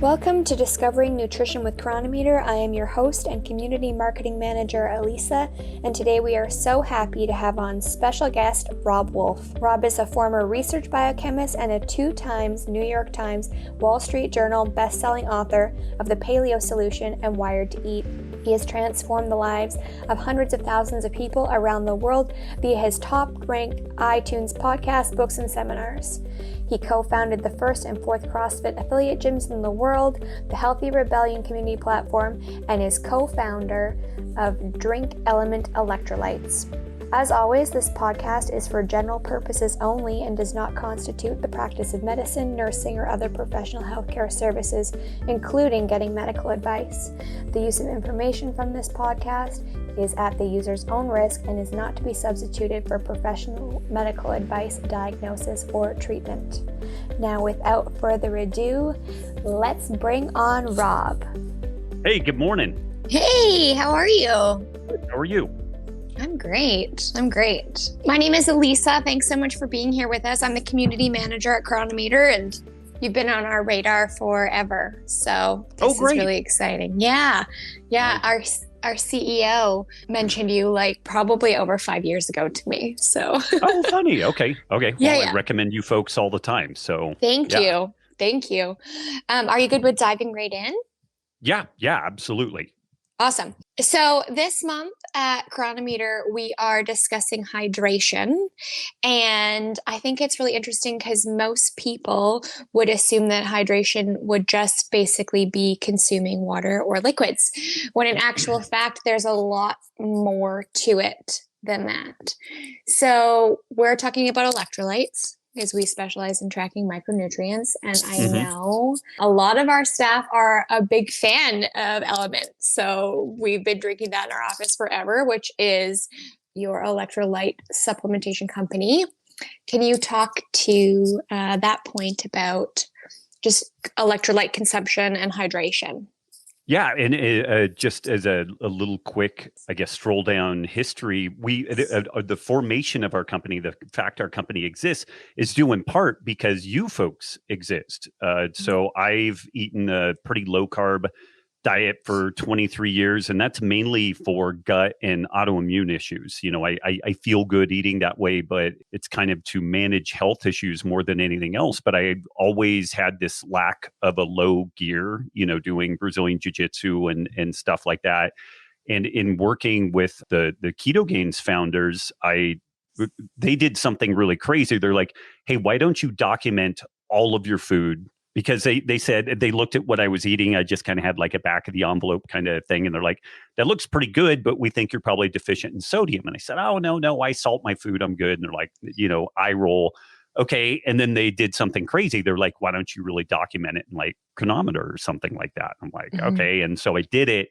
Welcome to Discovering Nutrition with Cronometer. I am your host and community marketing manager, Elisa, and today we are so happy to have on special guest, Robb Wolf. Robb is a former research biochemist and a 2 times New York Times, Wall Street Journal best-selling author of The Paleo Solution and Wired to Eat. He has transformed the lives of hundreds of thousands of people around the world via his top-ranked iTunes podcast, books, and seminars. He co-founded the first and fourth CrossFit affiliate gyms in the world, the Healthy Rebellion community platform, and is co-founder of Drink Element Electrolytes. As always, this podcast is for general purposes only and does not constitute the practice of medicine, nursing, or other professional healthcare services, including getting medical advice. The use of information from this podcast is at the user's own risk and is not to be substituted for professional medical advice, diagnosis, or treatment. Now, without further ado, let's bring on Robb. Hey, good morning. Hey, how are you? How are you? I'm great. My name is Elisa. Thanks so much for being here with us. I'm the community manager at Cronometer, and you've been on our radar forever. So this is really exciting. Yeah. Our CEO mentioned you like probably over 5 years ago to me. So Oh, funny. Okay. Well, Yeah. I recommend you folks all the time. So Thank you. Are you good with diving right in? Yeah, absolutely. Awesome. So this month at Cronometer, we are discussing hydration. And I think it's really interesting because most people would assume that hydration would just basically be consuming water or liquids, when in actual fact, there's a lot more to it than that. So we're talking about electrolytes, because we specialize in tracking micronutrients. And I know a lot of our staff are a big fan of Element. So we've been drinking that in our office forever, which is your electrolyte supplementation company. Can you talk to that point about just electrolyte consumption and hydration? Yeah, and just as a little quick, I guess, stroll down history, the formation of our company, the fact our company exists, is due in part because you folks exist. So I've eaten a pretty low carb diet for 23 years, and that's mainly for gut and autoimmune issues. You know, I feel good eating that way, but it's kind of to manage health issues more than anything else. But I always had this lack of a low gear, you know, doing Brazilian jiu-jitsu and stuff like that. And in working with the Ketogenic founders, they did something really crazy. They're like, hey, why don't you document all of your food? Because they said, they looked at what I was eating. I just kind of had like a back of the envelope kind of thing. And they're like, that looks pretty good, but we think you're probably deficient in sodium. And I said, oh, no, I salt my food. I'm good. And they're like, you know, eye roll. Okay. And then they did something crazy. They're like, why don't you really document it in like Cronometer or something like that? I'm like, okay. And so I did it.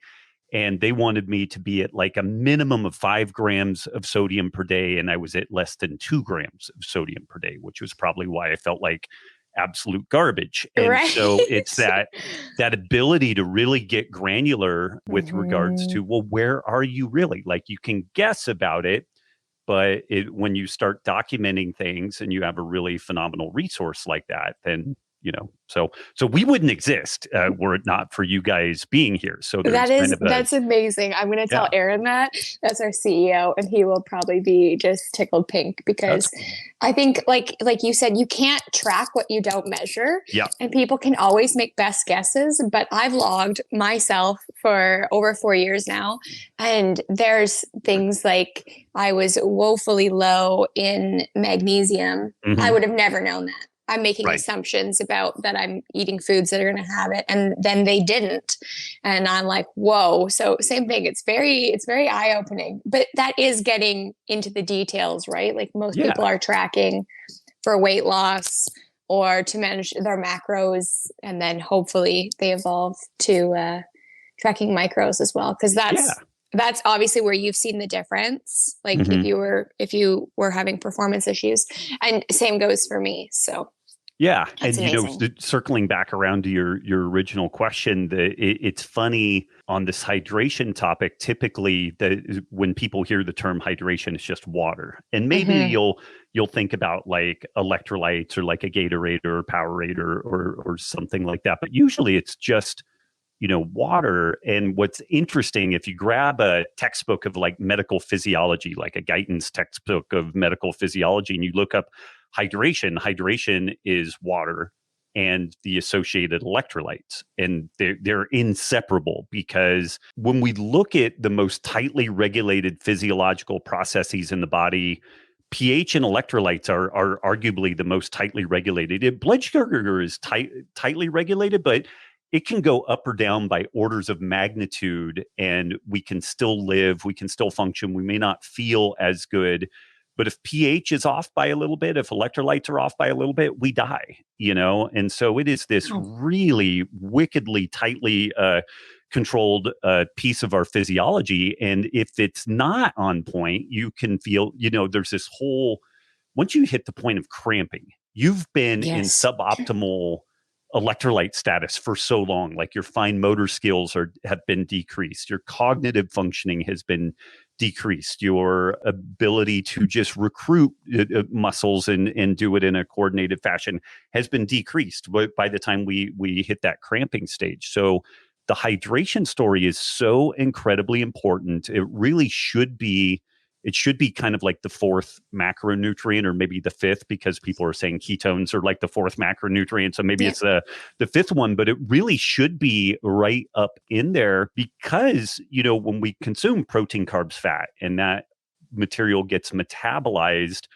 And they wanted me to be at like a minimum of 5 grams of sodium per day. And I was at less than 2 grams of sodium per day, which was probably why I felt like absolute garbage. And so it's that ability to really get granular with regards to, well, where are you really? Like you can guess about it, but when you start documenting things and you have a really phenomenal resource like that, then you know, so we wouldn't exist were it not for you guys being here. So that's amazing. I'm going to tell Aaron that's our CEO, and he will probably be just tickled pink because I think, like you said, you can't track what you don't measure. Yeah, and people can always make best guesses. But I've logged myself for over 4 years now, and there's things like I was woefully low in magnesium. I would have never known that. I'm making assumptions about that I'm eating foods that are going to have it, and then they didn't. And I'm like, whoa. So same thing. It's very eye-opening, but that is getting into the details, right? Like most people are tracking for weight loss or to manage their macros. And then hopefully they evolve to tracking micros as well. Cause that's obviously where you've seen the difference. Like if you were having performance issues, and same goes for me. So Yeah, That's and amazing. circling back around to your original question, it's funny on this hydration topic. Typically, when people hear the term hydration, it's just water, and maybe Hmm. you'll think about like electrolytes or like a Gatorade or a Powerade or something like that. But usually, it's just water. And what's interesting, if you grab a textbook of like medical physiology, like a Guyton's textbook of medical physiology, and you look up hydration is water and the associated electrolytes. And they're inseparable, because when we look at the most tightly regulated physiological processes in the body, pH and electrolytes are arguably the most tightly regulated. Blood sugar is tightly regulated, but it can go up or down by orders of magnitude, and we can still live, we can still function, we may not feel as good. But if pH is off by a little bit, if electrolytes are off by a little bit, we die. And so it is this Oh, really wickedly tightly controlled piece of our physiology. And if it's not on point, you can feel, there's this whole, once you hit the point of cramping, you've been in yes. suboptimal electrolyte status for so long. Like your fine motor skills have been decreased, your cognitive functioning has been decreased, your ability to just recruit muscles and do it in a coordinated fashion has been decreased by the time we hit that cramping stage. So the hydration story is so incredibly important. It should be kind of like the fourth macronutrient, or maybe the fifth, because people are saying ketones are like the fourth macronutrient. So maybe Yeah. it's the fifth one, but it really should be right up in there, because, when we consume protein, carbs, fat, and that material gets metabolized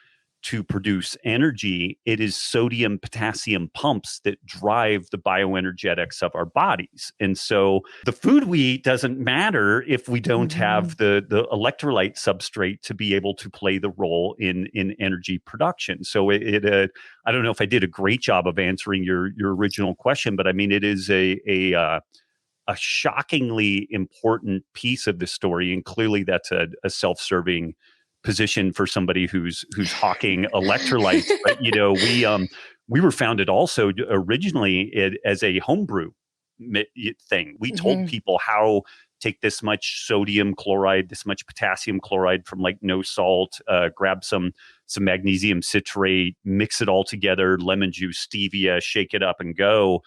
to produce energy, it is sodium potassium pumps that drive the bioenergetics of our bodies. And so the food we eat doesn't matter if we don't have the electrolyte substrate to be able to play the role in energy production. So I don't know if I did a great job of answering your original question, but I mean, it is a shockingly important piece of the story, and clearly that's a self-serving position for somebody who's hawking electrolytes. But we were founded also originally as a homebrew thing. We told Hmm. people how take this much sodium chloride, this much potassium chloride from like no salt, grab some magnesium citrate, mix it all together, lemon juice, stevia, shake it up and go.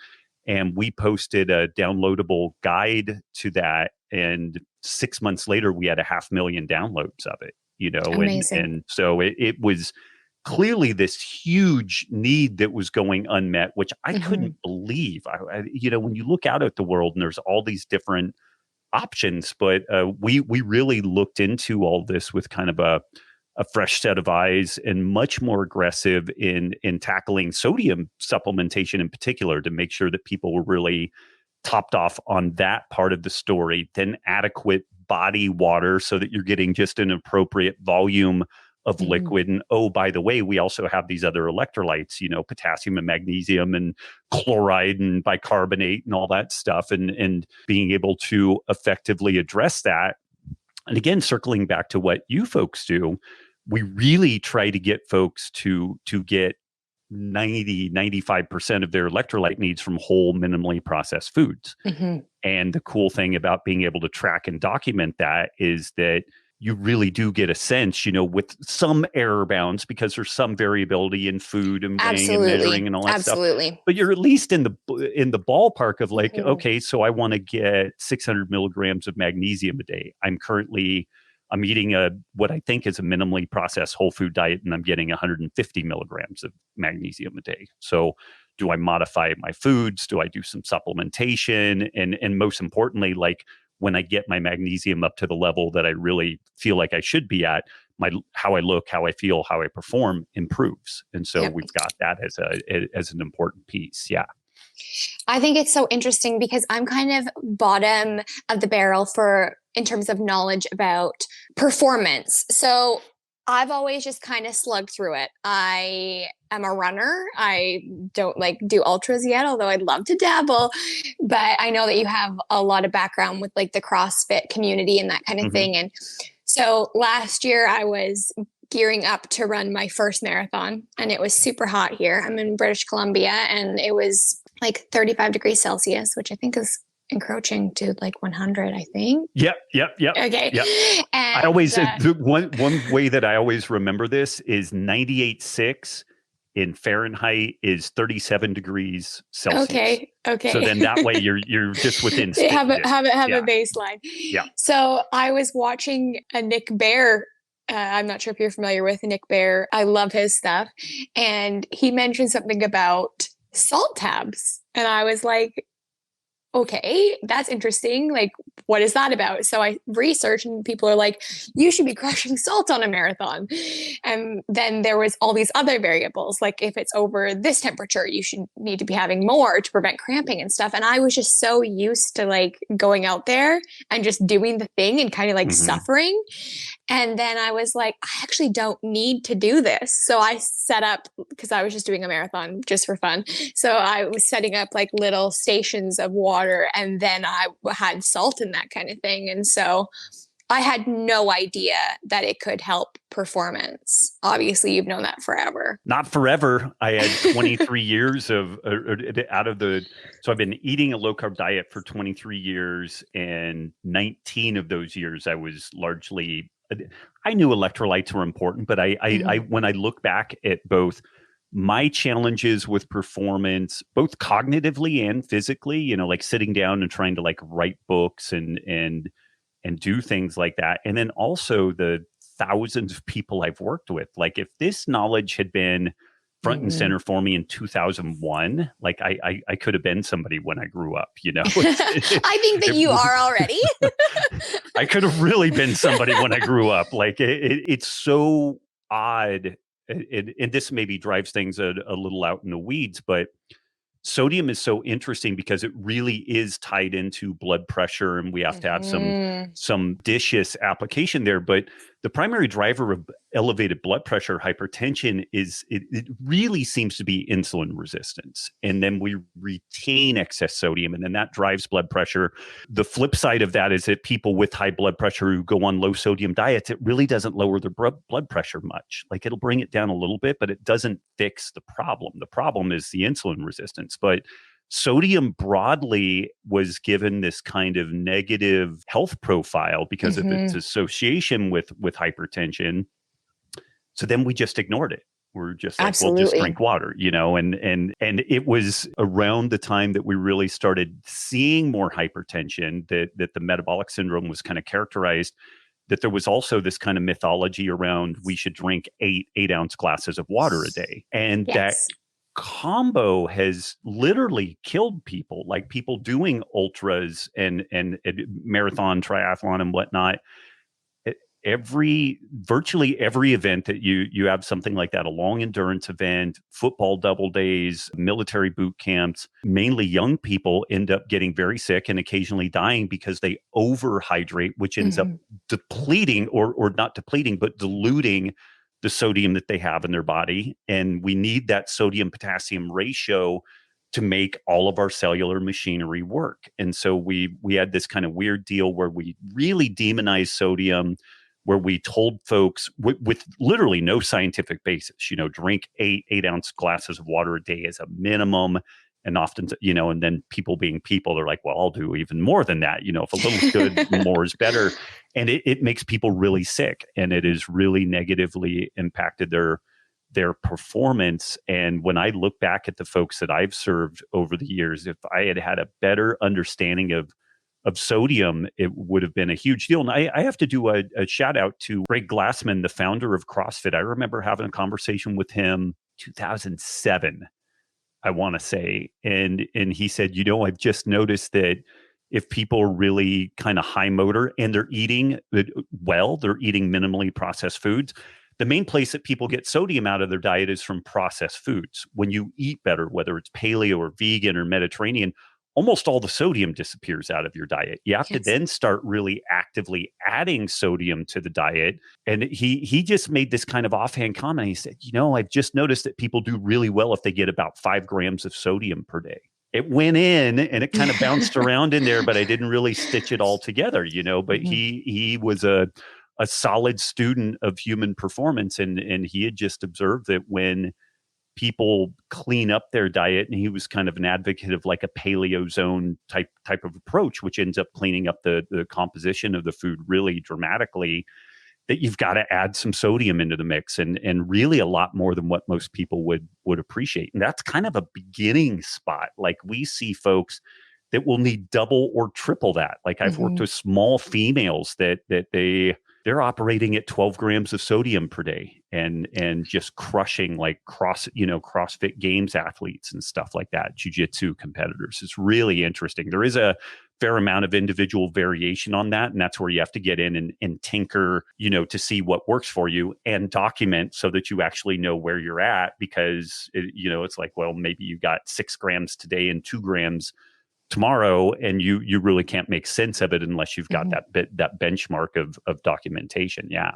And we posted a downloadable guide to that. And 6 months later, we had 500,000 downloads of it, Amazing. and so it was clearly this huge need that was going unmet, which I Hmm. couldn't believe. When you look out at the world and there's all these different options, but we really looked into all this with kind of a fresh set of eyes, and much more aggressive in tackling sodium supplementation in particular, to make sure that people were really topped off on that part of the story, then adequate body water so that you're getting just an appropriate volume of Hmm. liquid. And oh, by the way, we also have these other electrolytes, potassium and magnesium and chloride and bicarbonate and all that stuff, and being able to effectively address that. And again, circling back to what you folks do, we really try to get folks to get 95% of their electrolyte needs from whole, minimally processed foods. Hmm. And the cool thing about being able to track and document that is that you really do get a sense, with some error bounds, because there's some variability in food and weighing and measuring Absolutely. and all that stuff. Absolutely. But you're at least in the ballpark of like, Hmm. okay, so I want to get 600 milligrams of magnesium a day. I'm eating what I think is a minimally processed whole food diet, and I'm getting 150 milligrams of magnesium a day. So do I modify my foods? Do I do some supplementation? And most importantly, like when I get my magnesium up to the level that I really feel like I should be at, how I look, how I feel, how I perform improves. And so Yep. we've got that as an important piece. Yeah. I think it's so interesting because I'm kind of bottom of the barrel in terms of knowledge about performance. So I've always just kind of slugged through it. I am a runner. I don't like do ultras yet, although I'd love to dabble. But I know that you have a lot of background with like the CrossFit community and that kind of Mm-hmm. thing. And so last year I was gearing up to run my first marathon, and it was super hot here. I'm in British Columbia, and it was like 35 degrees Celsius, which I think is encroaching to like 100, I think. Yep. Okay. Yep. And I always, one way that I always remember this is 98.6 in Fahrenheit is 37 degrees Celsius. Okay. So then that way you're just within spitting have a distance. baseline. Yeah. So I was watching a Nick Bear. I'm not sure if you're familiar with Nick Bear. I love his stuff. And he mentioned something about salt tabs. And I was like, okay, that's interesting. Like, what is that about? So I researched, and people are like, you should be crushing salt on a marathon. And then there was all these other variables, like if it's over this temperature, you should need to be having more to prevent cramping and stuff. And I was just so used to like going out there and just doing the thing and kind of like suffering. And then I was like, I actually don't need to do this. So I set up, because I was just doing a marathon just for fun. So I was setting up like little stations of water, and then I had salt and that kind of thing. And so I had no idea that it could help performance. Obviously, you've known that forever. Not forever. I had 23 years so I've been eating a low carb diet for 23 years, and 19 of those years I was largely, I knew electrolytes were important, but I when I look back at both my challenges with performance, both cognitively and physically, like sitting down and trying to like write books and do things like that. And then also the thousands of people I've worked with. Like if this knowledge had been front and center for me in 2001, like I could have been somebody when I grew up, I think that you are already. I could have really been somebody when I grew up. Like it's so odd. And this maybe drives things a little out in the weeds, but sodium is so interesting because it really is tied into blood pressure, and we have to have some dishes application there. But the primary driver of elevated blood pressure, hypertension, is it really seems to be insulin resistance. And then we retain excess sodium, and then that drives blood pressure. The flip side of that is that people with high blood pressure who go on low sodium diets, it really doesn't lower their blood pressure much. Like it'll bring it down a little bit, but it doesn't fix the problem. The problem is the insulin resistance. But sodium broadly was given this kind of negative health profile because of its association with hypertension. So then we just ignored it. We're just like, well, just drink water, and it was around the time that we really started seeing more hypertension, that the metabolic syndrome was kind of characterized, that there was also this kind of mythology around we should drink 8-ounce glasses of water a day. And that combo has literally killed people, like people doing ultras and marathon, triathlon and whatnot. Virtually every event that you have something like that, a long endurance event, football double days, military boot camps, mainly young people end up getting very sick and occasionally dying because they overhydrate, which ends up depleting or not depleting, but diluting the sodium that they have in their body. And we need that sodium potassium ratio to make all of our cellular machinery work. And so we had this kind of weird deal where we really demonized sodium, where we told folks with literally no scientific basis, drink 8-ounce glasses of water a day as a minimum. And often, and then people being people, they're like, well, I'll do even more than that. If a little's good, more is better. And it makes people really sick, and it has really negatively impacted their performance. And when I look back at the folks that I've served over the years, if I had had a better understanding of sodium, it would have been a huge deal. And I have to do a shout out to Greg Glassman, the founder of CrossFit. I remember having a conversation with him 2007. I want to say, and he said, I've just noticed that if people are really kind of high motor and they're eating well, they're eating minimally processed foods, the main place that people get sodium out of their diet is from processed foods. When you eat better, whether it's paleo or vegan or Mediterranean, almost all the sodium disappears out of your diet. You have to then start really actively adding sodium to the diet. And he just made this kind of offhand comment. He said, I've just noticed that people do really well if they get about 5 grams of sodium per day. It went in and it kind of bounced around in there, but I didn't really stitch it all together, but he was a a solid student of human performance, and he had just observed that when people clean up their diet, and he was kind of an advocate of like a paleozone type of approach, which ends up cleaning up the composition of the food really dramatically, that you've got to add some sodium into the mix, and really a lot more than what most people would appreciate. And that's kind of a beginning spot. Like we see folks that will need double or triple that. Like I've worked with small females that they're operating at 12 grams of sodium per day and just crushing like CrossFit Games athletes and stuff like that, jiu-jitsu competitors. It's really interesting. There is a fair amount of individual variation on that. And that's where you have to get in and tinker, to see what works for you and document so that you actually know where you're at, because it's like, well, maybe you got 6 grams today and 2 grams tomorrow, and you really can't make sense of it unless you've got that benchmark of documentation. Yeah,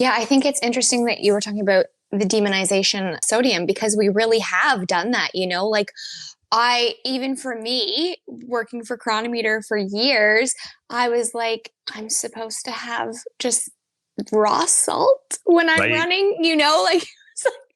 I think it's interesting that you were talking about the demonization of sodium, because we really have done that, like even for me working for Cronometer for years, I was like, I'm supposed to have just raw salt when I'm running, like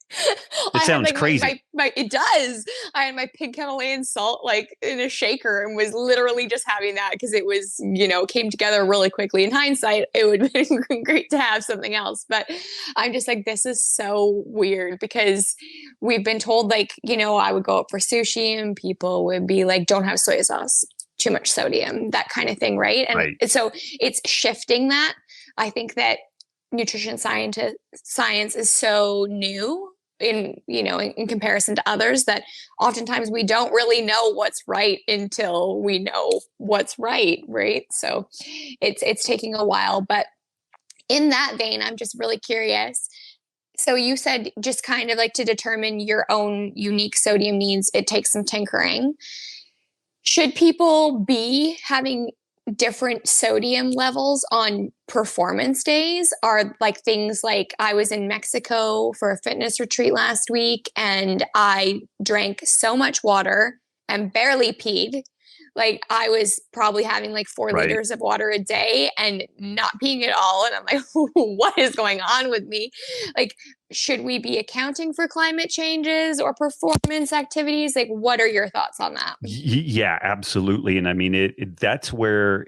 it sounds crazy. It does. I had my pig Himalayan salt like in a shaker and was literally just having that because it was, came together really quickly. In hindsight, it would have been great to have something else. But I'm just like, this is so weird, because we've been told like, I would go up for sushi and people would be like, don't have soy sauce, too much sodium, that kind of thing. Right. And so it's shifting that. I think that nutrition science is so new in comparison to others, that oftentimes we don't really know what's right until we know what's right. So it's taking a while. But in that vein, I'm just really curious. So you said just kind of like to determine your own unique sodium needs, it takes some tinkering. Should people be having different sodium levels on performance days? Are like things like, I was in Mexico for a fitness retreat last week and I drank so much water and barely peed. Like I was probably having like 4 liters of water a day and not peeing at all. And I'm like, what is going on with me? Like, should we be accounting for climate changes or performance activities? Like, what are your thoughts on that? Yeah, absolutely. And I mean, that's where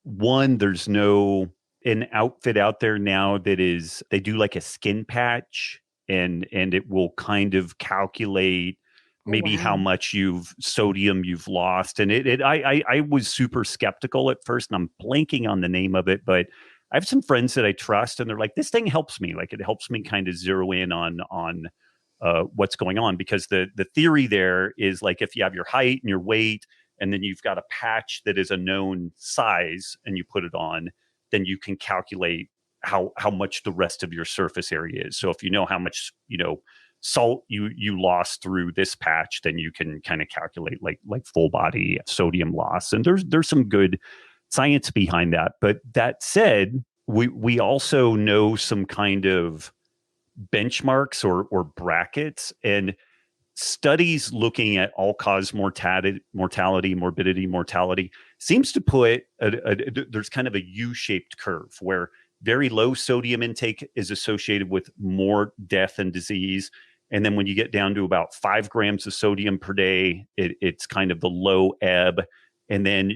there's no an outfit out there now that they do like a skin patch and it will kind of calculate maybe how much sodium you've lost. And I was super skeptical at first, and I'm blanking on the name of it, but I have some friends that I trust, and they're like, this thing helps me. Like it helps me kind of zero in on what's going on, because the theory there is like, if you have your height and your weight, and then you've got a patch that is a known size and you put it on, then you can calculate how much the rest of your surface area is. So if you know how much, salt you lost through this patch, then you can kind of calculate like full body sodium loss. And there's some good science behind that. But that said, we also know some kind of benchmarks or brackets, and studies looking at all-cause mortality, morbidity, seems to put there's kind of a U-shaped curve where very low sodium intake is associated with more death and disease. And then when you get down to about 5 grams of sodium per day, it's kind of the low ebb. And then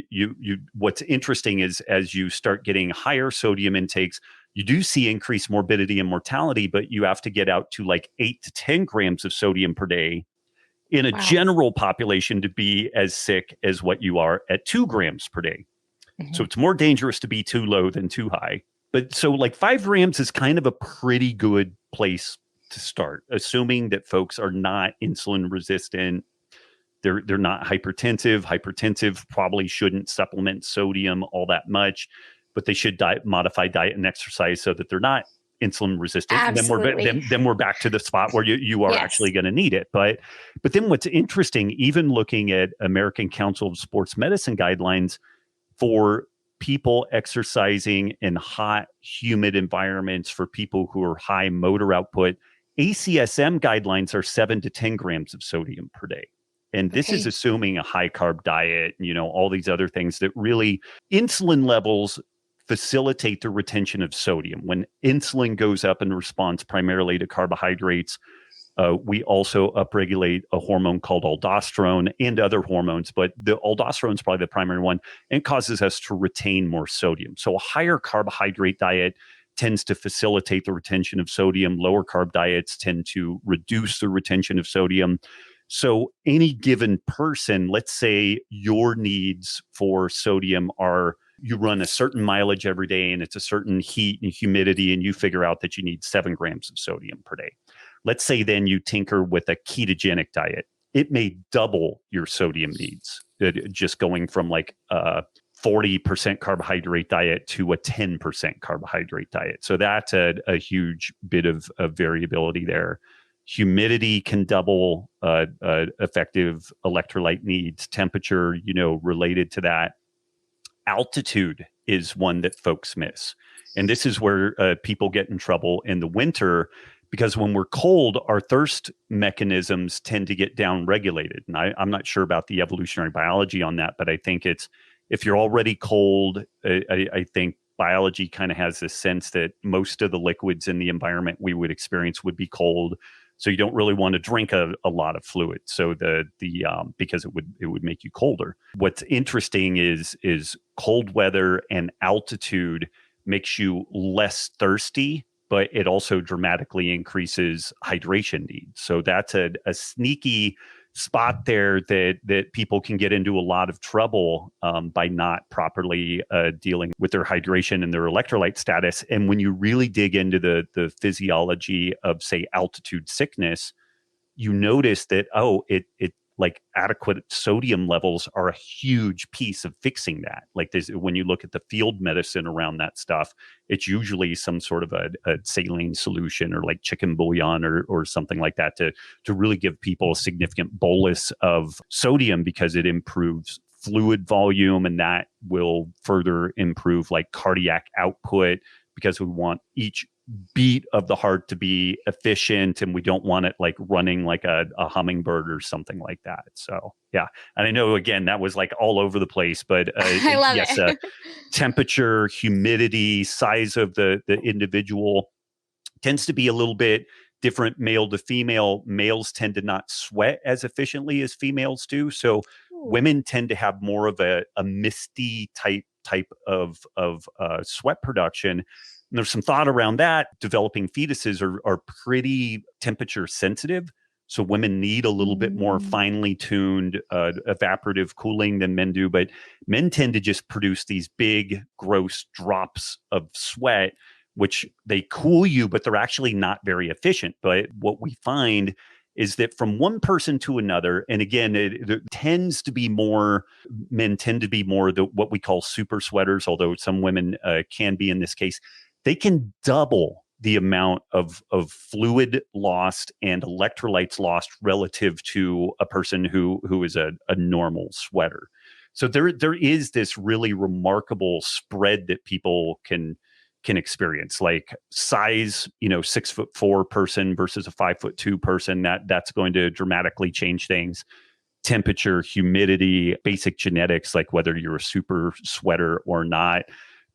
what's interesting is as you start getting higher sodium intakes, you do see increased morbidity and mortality, but you have to get out to like 8 to 10 grams of sodium per day in a general population to be as sick as what you are at 2 grams per day. Mm-hmm. So it's more dangerous to be too low than too high. But so like 5 grams is kind of a pretty good place to start, assuming that folks are not insulin resistant. They're not hypertensive. Hypertensive probably shouldn't supplement sodium all that much, but they should modify diet and exercise so that they're not insulin resistant. Absolutely. And then we're back to the spot where you are actually going to need it. But then what's interesting, even looking at American Council of Sports Medicine guidelines for people exercising in hot, humid environments, for people who are high motor output, ACSM guidelines are 7 to 10 grams of sodium per day. And this is assuming a high carb diet, all these other things that really insulin levels facilitate the retention of sodium. When insulin goes up in response primarily to carbohydrates, we also upregulate a hormone called aldosterone and other hormones, but the aldosterone is probably the primary one, and causes us to retain more sodium. So a higher carbohydrate diet tends to facilitate the retention of sodium. Lower carb diets tend to reduce the retention of sodium. So any given person, let's say your needs for sodium are, you run a certain mileage every day and it's a certain heat and humidity, and you figure out that you need 7 grams of sodium per day. Let's say then you tinker with a ketogenic diet. It may double your sodium needs, just going from like a 40% carbohydrate diet to a 10% carbohydrate diet. So that's a huge bit of variability there. Humidity can double effective electrolyte needs. Temperature, related to that. Altitude is one that folks miss. And this is where people get in trouble in the winter, because when we're cold, our thirst mechanisms tend to get downregulated. And I'm not sure about the evolutionary biology on that, but I think it's, if you're already cold, I think biology kind of has this sense that most of the liquids in the environment we would experience would be cold. So you don't really want to drink a lot of fluid. So because it would make you colder. What's interesting is cold weather and altitude makes you less thirsty, but it also dramatically increases hydration needs. So that's a sneaky spot there that people can get into a lot of trouble by not properly dealing with their hydration and their electrolyte status. And when you really dig into the physiology of, say, altitude sickness, you notice that, it like adequate sodium levels are a huge piece of fixing that. Like when you look at the field medicine around that stuff, it's usually some sort of a saline solution or like chicken bouillon or something like that to really give people a significant bolus of sodium, because it improves fluid volume, and that will further improve like cardiac output, because we want each beat of the heart to be efficient, and we don't want it like running like a hummingbird or something like that. So yeah, and I know again that was like all over the place, but I love it. Temperature, humidity, size of the individual tends to be a little bit different male to female. Males tend to not sweat as efficiently as females do, so women tend to have more of a misty type of sweat production. And there's some thought around that. Developing fetuses are pretty temperature sensitive. So women need a little bit more finely tuned evaporative cooling than men do. But men tend to just produce these big, gross drops of sweat, which they cool you, but they're actually not very efficient. But what we find is that from one person to another, and again, it tends to be more, men tend to be more what we call super sweaters, although some women can be in this case. They can double the amount of fluid lost and electrolytes lost relative to a person who is a normal sweater. So there is this really remarkable spread that people can experience, like size, 6'4" person versus a 5'2" person. That's going to dramatically change things. Temperature, humidity, basic genetics, like whether you're a super sweater or not.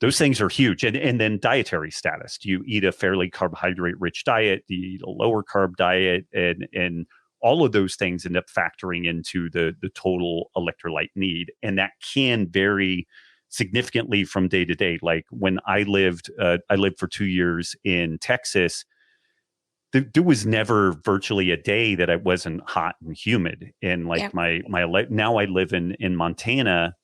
Those things are huge. And then dietary status. Do you eat a fairly carbohydrate-rich diet? Do you eat a lower carb diet? And all of those things end up factoring into the total electrolyte need. And that can vary significantly from day to day. Like when I lived for 2 years in Texas, there was never virtually a day that I wasn't hot and humid. And like now I live in Montana,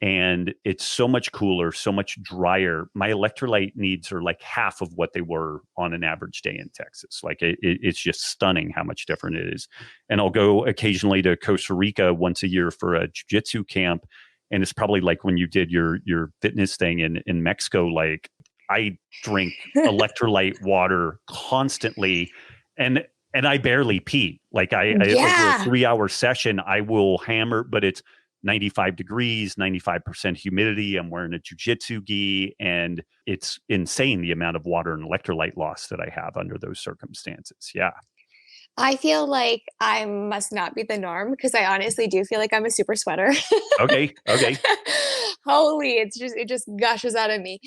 and it's so much cooler, so much drier. My electrolyte needs are like half of what they were on an average day in Texas. Like it's just stunning how much different it is. And I'll go occasionally to Costa Rica once a year for a jiu-jitsu camp. And it's probably like when you did your fitness thing in Mexico, like I drink electrolyte water constantly, and I barely pee. Like over a 3-hour session, I will hammer, but it's 95 degrees, 95% humidity. I'm wearing a jiu-jitsu gi, and it's insane the amount of water and electrolyte loss that I have under those circumstances. Yeah. I feel like I must not be the norm, because I honestly do feel like I'm a super sweater. Okay. Holy, it just gushes out of me.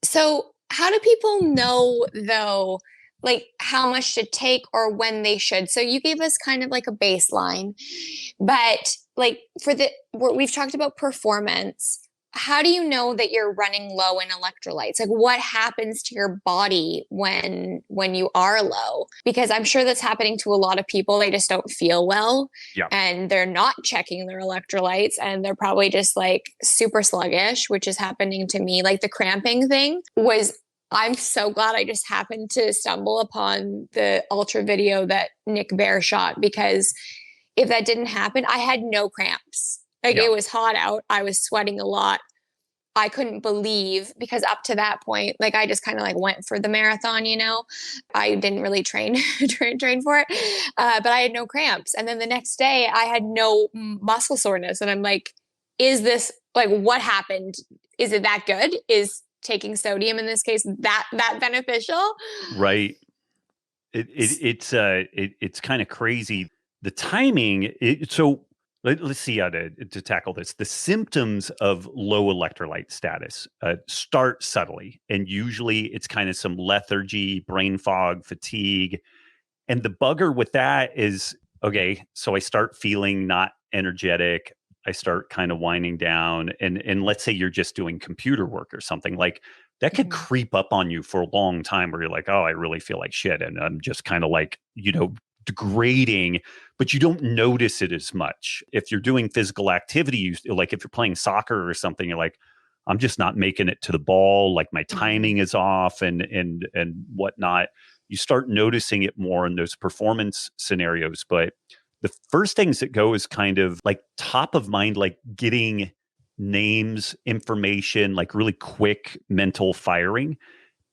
So how do people know though, like how much to take or when they should? So you gave us kind of like a baseline, but like we've talked about performance. How do you know that you're running low in electrolytes? Like what happens to your body when you are low? Because I'm sure that's happening to a lot of people. They just don't feel well Yeah. and they're not checking their electrolytes and they're probably just like super sluggish, which is happening to me. Like the cramping thing was I'm so glad I just happened to stumble upon the ultra video that Nick Bear shot because if that didn't happen, I had no cramps. Like Yeah. it was hot out. I was sweating a lot. I couldn't believe because up to that point, like I just kind of like went for the marathon, you know, I didn't really train for it, but I had no cramps. And then the next day I had no muscle soreness. And I'm like, is this like, what happened? Is it that good? Is taking sodium in this case that beneficial? Right. It's kind of crazy. The timing. Let's see how to tackle this. The symptoms of low electrolyte status start subtly, and usually it's kind of some lethargy, brain fog, fatigue. And the bugger with that is, okay, so I start feeling not energetic. I start kind of winding down. And let's say you're just doing computer work or something like that could creep up on you for a long time where you're like, oh, I really feel like shit. And I'm just kind of like, degrading, but you don't notice it as much. If you're doing physical activity, like if you're playing soccer or something, you're like, I'm just not making it to the ball. Like my timing is off and whatnot. You start noticing it more in those performance scenarios. But the first things that go is kind of like top of mind, like getting names, information, like really quick mental firing,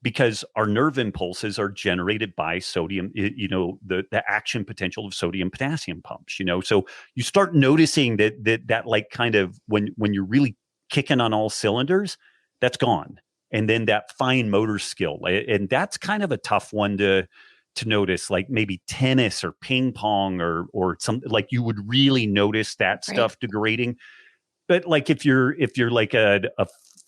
because our nerve impulses are generated by sodium, the action potential of sodium potassium pumps, so you start noticing that like kind of when you're really kicking on all cylinders, that's gone. And then that fine motor skill, and that's kind of a tough one to notice, like maybe tennis or ping pong or something, like you would really notice that stuff degrading. But like if you're like a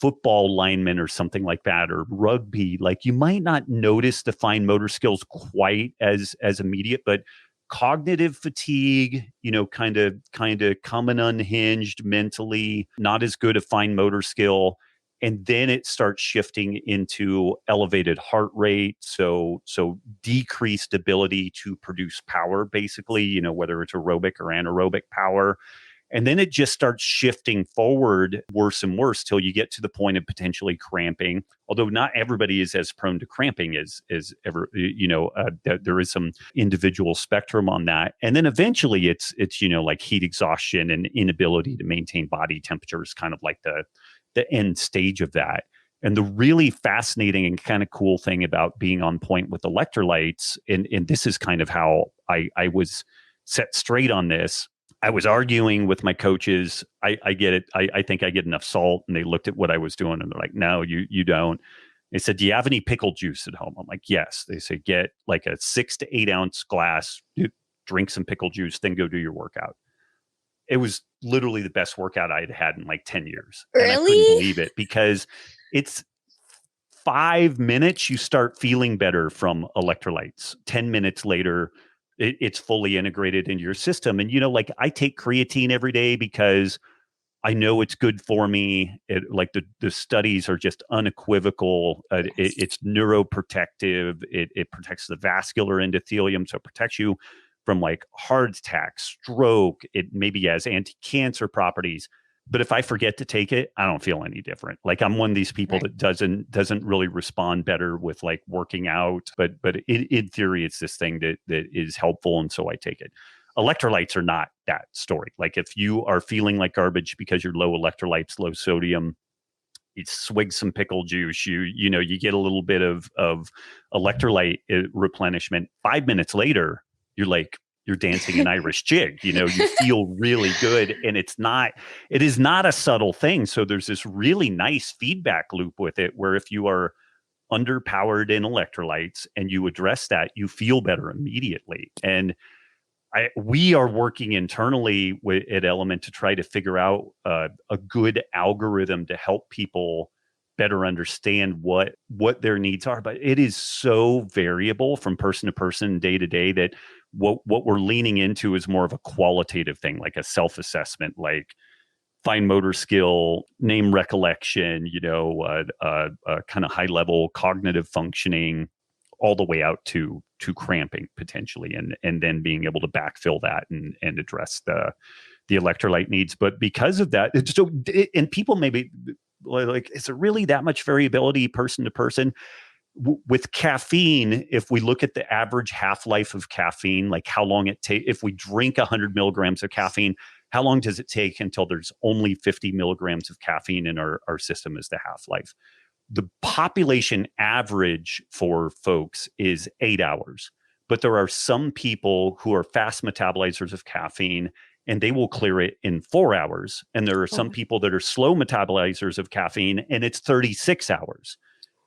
football lineman or something like that, or rugby, like you might not notice the fine motor skills quite as immediate, but cognitive fatigue, kind of coming unhinged mentally, not as good a fine motor skill. And then it starts shifting into elevated heart rate. So decreased ability to produce power, basically, whether it's aerobic or anaerobic power. And then it just starts shifting forward worse and worse till you get to the point of potentially cramping. Although not everybody is as prone to cramping as ever, there is some individual spectrum on that. And then eventually it's like heat exhaustion and inability to maintain body temperature is kind of like the end stage of that. And the really fascinating and kind of cool thing about being on point with electrolytes, and this is kind of how I was set straight on this. I was arguing with my coaches. I get it. I think I get enough salt. And they looked at what I was doing and they're like, no, you don't. They said, do you have any pickle juice at home? I'm like, yes. They said, get like a 6 to 8 ounce glass, drink some pickle juice, then go do your workout. It was literally the best workout I'd had in like 10 years. Really? And I couldn't believe it because it's 5 minutes, you start feeling better from electrolytes. 10 minutes later, it's fully integrated into your system. And, like I take creatine every day because I know it's good for me. Like the studies are just unequivocal. It's neuroprotective. It protects the vascular endothelium. So it protects you from like heart attack, stroke. It maybe has anti-cancer properties. But if I forget to take it, I don't feel any different. Like I'm one of these people that doesn't really respond better with like working out. But in theory, it's this thing that is helpful, and so I take it. Electrolytes are not that story. Like if you are feeling like garbage because you're low electrolytes, low sodium, you swig some pickle juice. You get a little bit of electrolyte replenishment. 5 minutes later, you're dancing an Irish jig. You feel really good, and it is not a subtle thing. So there's this really nice feedback loop with it, where if you are underpowered in electrolytes and you address that, you feel better immediately. And we are working internally at Element to try to figure out a good algorithm to help people better understand what their needs are. But it is so variable from person to person, day to day, that what we're leaning into is more of a qualitative thing, like a self-assessment, like fine motor skill, name recollection, kind of high level cognitive functioning, all the way out to cramping potentially, and then being able to backfill that and address the electrolyte needs. But because of that, and people maybe like, is there really that much variability person to person? With caffeine, if we look at the average half-life of caffeine, like how long it takes, if we drink 100 milligrams of caffeine, how long does it take until there's only 50 milligrams of caffeine in our system as the half-life? The population average for folks is 8 hours, but there are some people who are fast metabolizers of caffeine and they will clear it in 4 hours. And there are some people that are slow metabolizers of caffeine and it's 36 hours.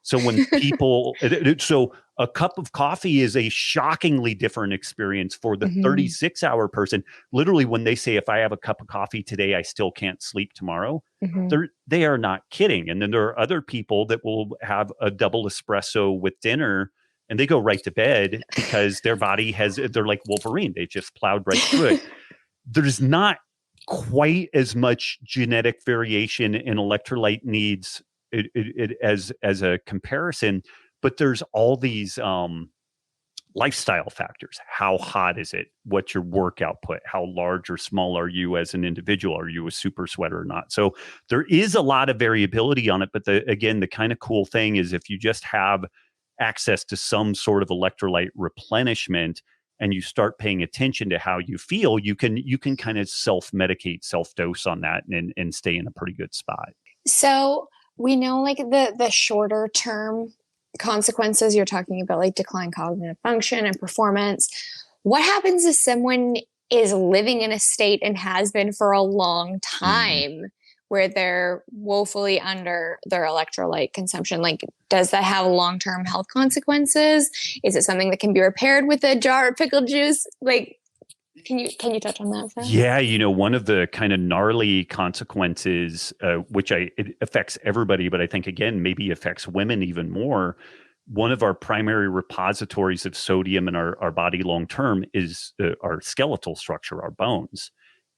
So when people, so a cup of coffee is a shockingly different experience for the 36-hour person. Literally, when they say, if I have a cup of coffee today, I still can't sleep tomorrow, they are not kidding. And then there are other people that will have a double espresso with dinner and they go right to bed because their body they're like Wolverine. They just plowed right through it. There's not quite as much genetic variation in electrolyte needs as a comparison, but there's all these lifestyle factors. How hot is it? What's your work output? How large or small are you as an individual? Are you a super sweater or not? So there is a lot of variability on it. But the kind of cool thing is if you just have access to some sort of electrolyte replenishment and you start paying attention to how you feel, you can kind of self-medicate, self-dose on that and stay in a pretty good spot. So we know like the shorter term consequences you're talking about, like decline cognitive function and performance. What happens if someone is living in a state and has been for a long time where they're woefully under their electrolyte consumption? Like, does that have long-term health consequences? Is it something that can be repaired with a jar of pickle juice? Like, can you touch on that, Phil? Yeah, one of the kind of gnarly consequences, which it affects everybody, but I think, again, maybe affects women even more. One of our primary repositories of sodium in our body long-term is our skeletal structure, our bones.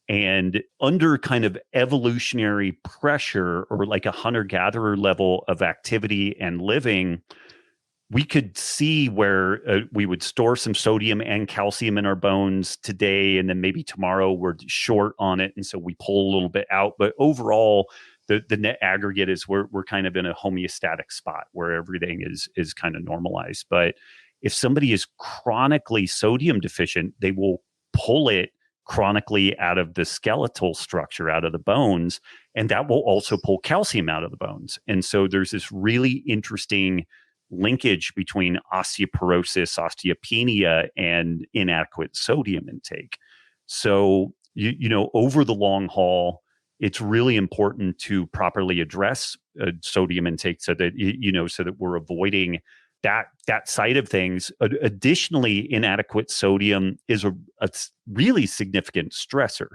And under kind of evolutionary pressure or like a hunter-gatherer level of activity and living, we could see where we would store some sodium and calcium in our bones today, and then maybe tomorrow we're short on it, and so we pull a little bit out. But overall, the net aggregate is we're kind of in a homeostatic spot where everything is kind of normalized. But if somebody is chronically sodium deficient, they will pull it chronically out of the skeletal structure, out of the bones, and that will also pull calcium out of the bones. And so there's this really interesting linkage between osteoporosis, osteopenia, and inadequate sodium intake. So, over the long haul, it's really important to properly address sodium intake so that we're avoiding that side of things. Additionally, inadequate sodium is a really significant stressor,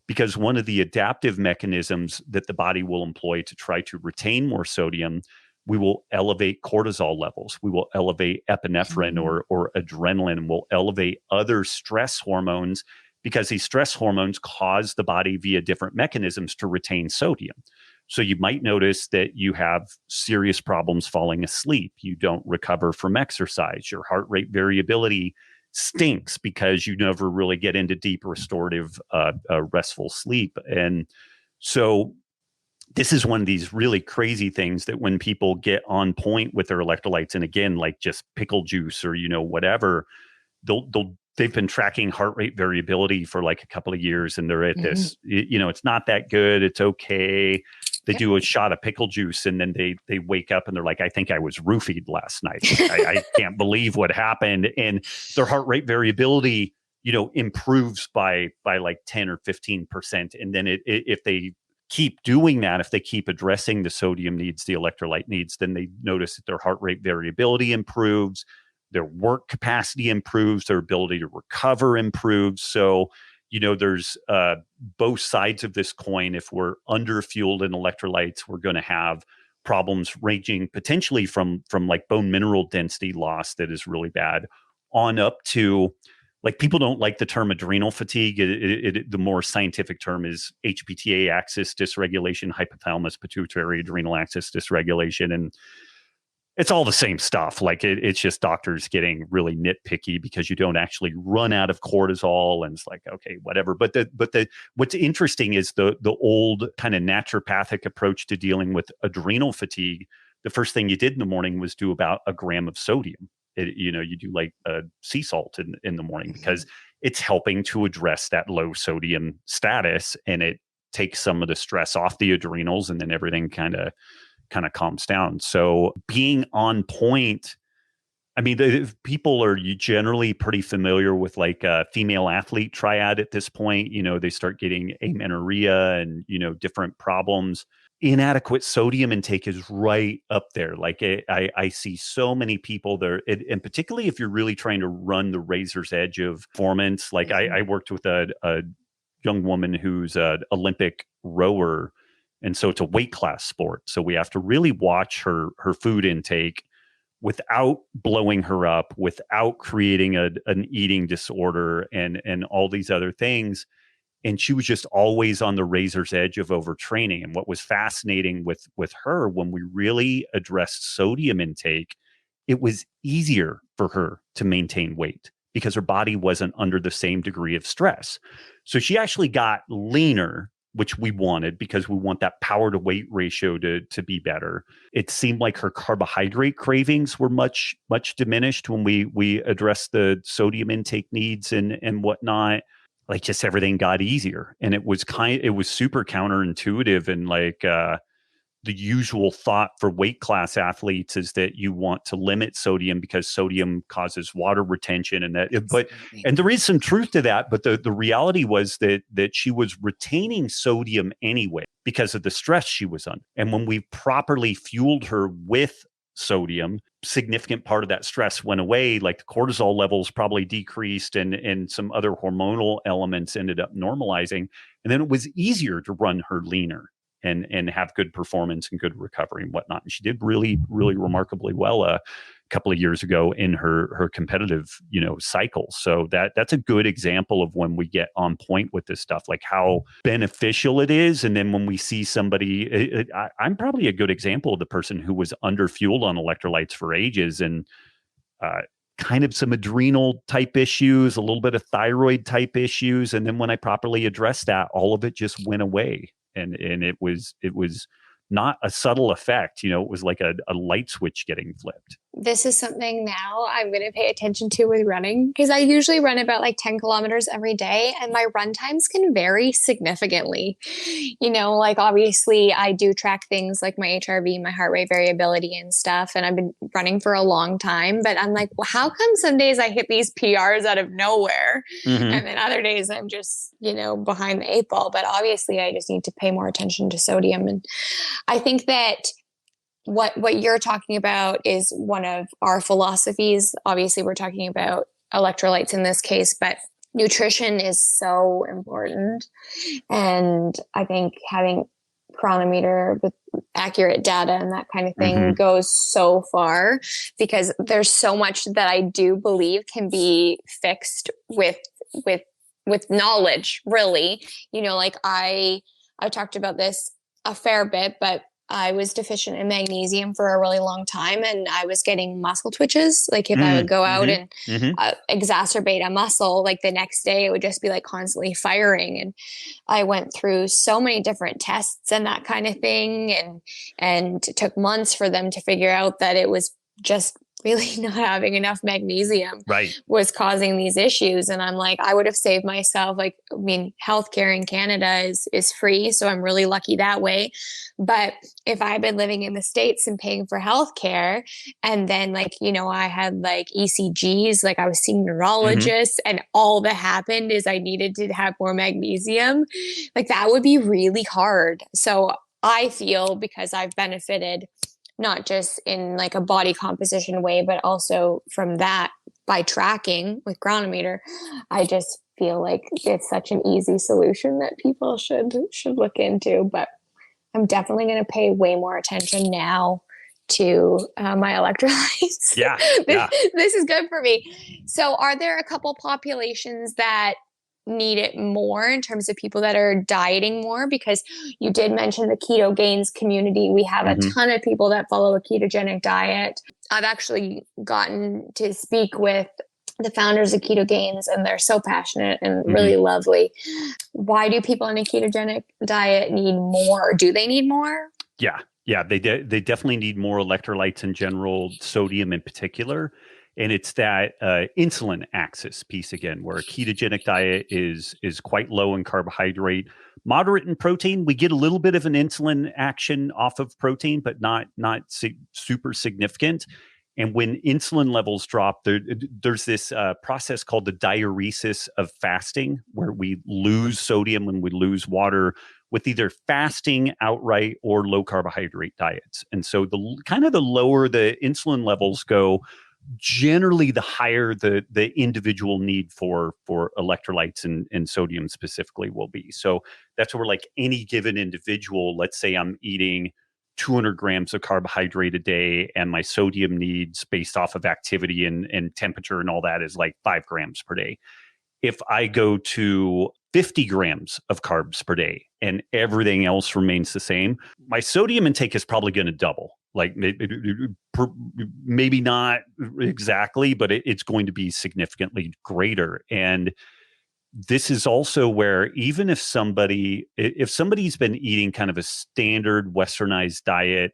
because one of the adaptive mechanisms that the body will employ to try to retain more sodium, we will elevate cortisol levels. We will elevate epinephrine or adrenaline, and we'll elevate other stress hormones, because these stress hormones cause the body via different mechanisms to retain sodium. So you might notice that you have serious problems falling asleep. You don't recover from exercise. Your heart rate variability stinks because you never really get into deep restorative, restful sleep. And so this is one of these really crazy things that when people get on point with their electrolytes, and again, like just pickle juice or, whatever, they've been tracking heart rate variability for like a couple of years, and they're at this, it's not that good. It's okay. They do a shot of pickle juice, and then they wake up and they're like, I think I was roofied last night. I can't believe what happened. And their heart rate variability, improves by like 10 or 15%. And then if they keep doing that, if they keep addressing the sodium needs, the electrolyte needs, then they notice that their heart rate variability improves. their work capacity improves, their ability to recover improves. So, there's both sides of this coin. If we're underfueled in electrolytes, we're going to have problems ranging potentially from like bone mineral density loss that is really bad on up to, like, people don't like the term adrenal fatigue. The more scientific term is HPTA axis dysregulation, hypothalamus pituitary adrenal axis dysregulation. And it's all the same stuff. Like it's just doctors getting really nitpicky because you don't actually run out of cortisol, and it's like, okay, whatever. But what's interesting is the old kind of naturopathic approach to dealing with adrenal fatigue. The first thing you did in the morning was do about a gram of sodium. You do like sea salt in the morning because it's helping to address that low sodium status, and it takes some of the stress off the adrenals, and then everything kind of calms down. So being on point, I mean, people are generally pretty familiar with like a female athlete triad at this point. They start getting amenorrhea and, different problems. Inadequate sodium intake is right up there. Like I see so many people there, and particularly if you're really trying to run the razor's edge of performance. Like I worked with a young woman who's an Olympic rower. And so it's a weight class sport. So we have to really watch her food intake without blowing her up, without creating an eating disorder and all these other things. And she was just always on the razor's edge of overtraining. And what was fascinating with her, when we really addressed sodium intake, it was easier for her to maintain weight because her body wasn't under the same degree of stress. So she actually got leaner, which we wanted because we want that power to weight ratio to be better. It seemed like her carbohydrate cravings were much diminished when we addressed the sodium intake needs and whatnot. Like just everything got easier, and it was super counterintuitive. And like the usual thought for weight class athletes is that you want to limit sodium because sodium causes water retention, and and there is some truth to that. But the reality was that she was retaining sodium anyway because of the stress she was under. And when we properly fueled her with sodium, significant part of that stress went away. Like the cortisol levels probably decreased, and some other hormonal elements ended up normalizing. And then it was easier to run her leaner and have good performance and good recovery and whatnot. And she did really, really remarkably well a couple of years ago in her competitive, cycle. So that's a good example of when we get on point with this stuff, like how beneficial it is. And then when we see somebody, I'm probably a good example of the person who was underfueled on electrolytes for ages, and kind of some adrenal type issues, a little bit of thyroid type issues. And then when I properly addressed that, all of it just went away. And it was not a subtle effect. It was like a light switch getting flipped. This is something now I'm going to pay attention to with running, because I usually run about like 10 kilometers every day, and my run times can vary significantly. Like obviously I do track things like my HRV, my heart rate variability and stuff. And I've been running for a long time, but I'm like, well, how come some days I hit these PRs out of nowhere? Mm-hmm. And then other days I'm just, behind the eight ball. But obviously I just need to pay more attention to sodium. And I think that what you're talking about is one of our philosophies. Obviously, we're talking about electrolytes in this case, but nutrition is so important. And I think having Cronometer with accurate data and that kind of thing goes so far, because there's so much that I do believe can be fixed with knowledge, really. Like I talked about this a fair bit, but I was deficient in magnesium for a really long time, and I was getting muscle twitches. Like if I would go out and exacerbate a muscle, like the next day it would just be like constantly firing. And I went through so many different tests and that kind of thing. And it took months for them to figure out that it was just really not having enough magnesium was causing these issues. And I'm like, I would have saved myself. Like, I mean, healthcare in Canada is free. So I'm really lucky that way. But if I had been living in the States and paying for healthcare, and then like, I had like ECGs, like I was seeing neurologists, and all that happened is I needed to have more magnesium, like that would be really hard. So I feel, because I've benefited not just in like a body composition way, but also from that by tracking with Cronometer. I just feel like it's such an easy solution that people should look into. But I'm definitely going to pay way more attention now to my electrolytes. Yeah, This is good for me. So are there a couple populations that need it more in terms of people that are dieting more? Because you did mention the keto gains community. We have a ton of people that follow a ketogenic diet. I've actually gotten to speak with the founders of Keto Gains, and they're so passionate and really lovely. Why do people on a ketogenic diet need more? Do they need more? Yeah, they definitely need more electrolytes in general, sodium in particular. And it's that insulin axis piece again, where a ketogenic diet is quite low in carbohydrate, moderate in protein. We get a little bit of an insulin action off of protein, but not super significant. And when insulin levels drop, there's this process called the diuresis of fasting, where we lose sodium and we lose water with either fasting outright or low carbohydrate diets. And so the lower the insulin levels go, generally the higher the individual need for electrolytes and sodium specifically will be. So that's where like any given individual, let's say I'm eating 200 grams of carbohydrate a day and my sodium needs based off of activity and temperature and all that is like 5 grams per day. If I go to 50 grams of carbs per day and everything else remains the same, my sodium intake is probably going to double. Like maybe not exactly, but it's going to be significantly greater. And this is also where even if somebody's been eating kind of a standard westernized diet,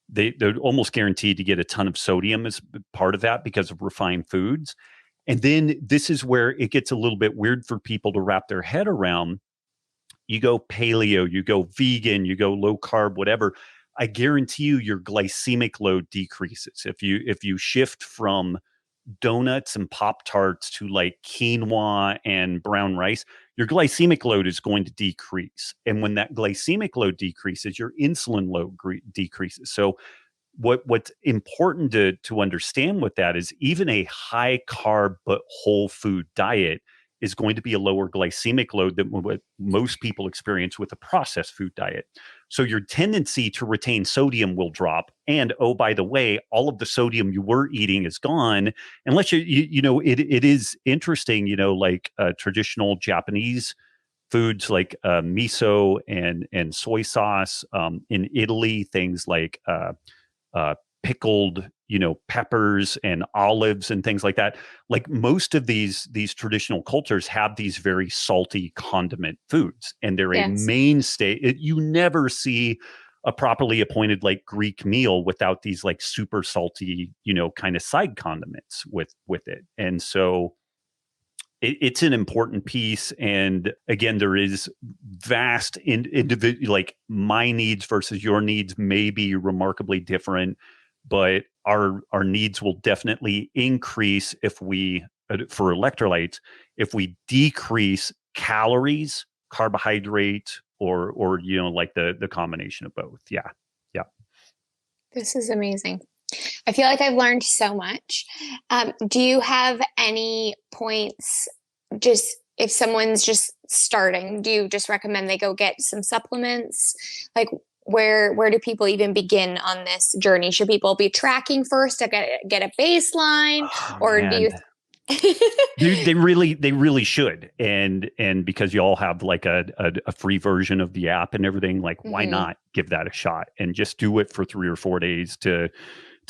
they're almost guaranteed to get a ton of sodium as part of that because of refined foods. And then this is where it gets a little bit weird for people to wrap their head around. You go paleo, you go vegan, you go low carb, whatever. I guarantee you your glycemic load decreases. If you shift from donuts and Pop-Tarts to like quinoa and brown rice, your glycemic load is going to decrease. And when that glycemic load decreases, your insulin load decreases. So what's important to understand with that is even a high carb but whole food diet is going to be a lower glycemic load than what most people experience with a processed food diet. So your tendency to retain sodium will drop. And oh, by the way, all of the sodium you were eating is gone. Unless it is interesting, like traditional Japanese foods like miso and soy sauce. In Italy, things like pickled, peppers and olives and things like that. Like most of these traditional cultures have these very salty condiment foods, and they're a mainstay. You never see a properly appointed like Greek meal without these like super salty, kind of side condiments with it. And so it's an important piece. And again, there is vast individual, like my needs versus your needs may be remarkably different, but our needs will definitely increase if we, for electrolytes, if we decrease calories, carbohydrate, or like the combination of both. Yeah. This is amazing. I feel like I've learned so much. Do you have any points, just if someone's just starting, do you just recommend they go get some supplements? Like where do people even begin on this journey? Should people be tracking first to get a baseline? Or man. Do you Dude, they really should. And because you all have like a free version of the app and everything, like why not give that a shot and just do it for 3 or 4 days to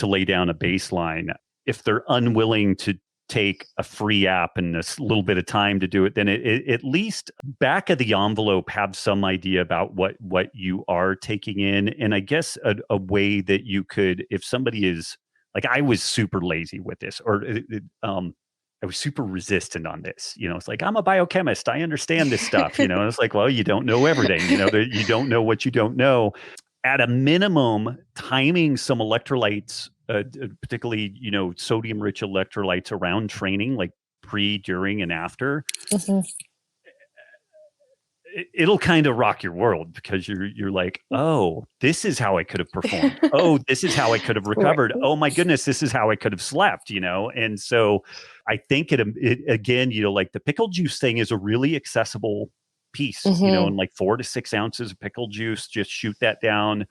lay down a baseline. If they're unwilling to take a free app and a little bit of time to do it, then it at least back of the envelope have some idea about what you are taking in. And I guess a way that you could, if somebody is like, I was super lazy with this, or I was super resistant on this. It's like, I'm a biochemist, I understand this stuff. And it's like, well, you don't know everything. You don't know what you don't know. At a minimum, timing some electrolytes, particularly, sodium-rich electrolytes around training, like pre, during, and after. it'll kind of rock your world because you're like, oh, this is how I could have performed. Oh, this is how I could have recovered. Right. Oh my goodness, this is how I could have slept, And so I think it again, like the pickle juice thing is a really accessible piece, and like 4 to 6 ounces of pickle juice, just shoot that down.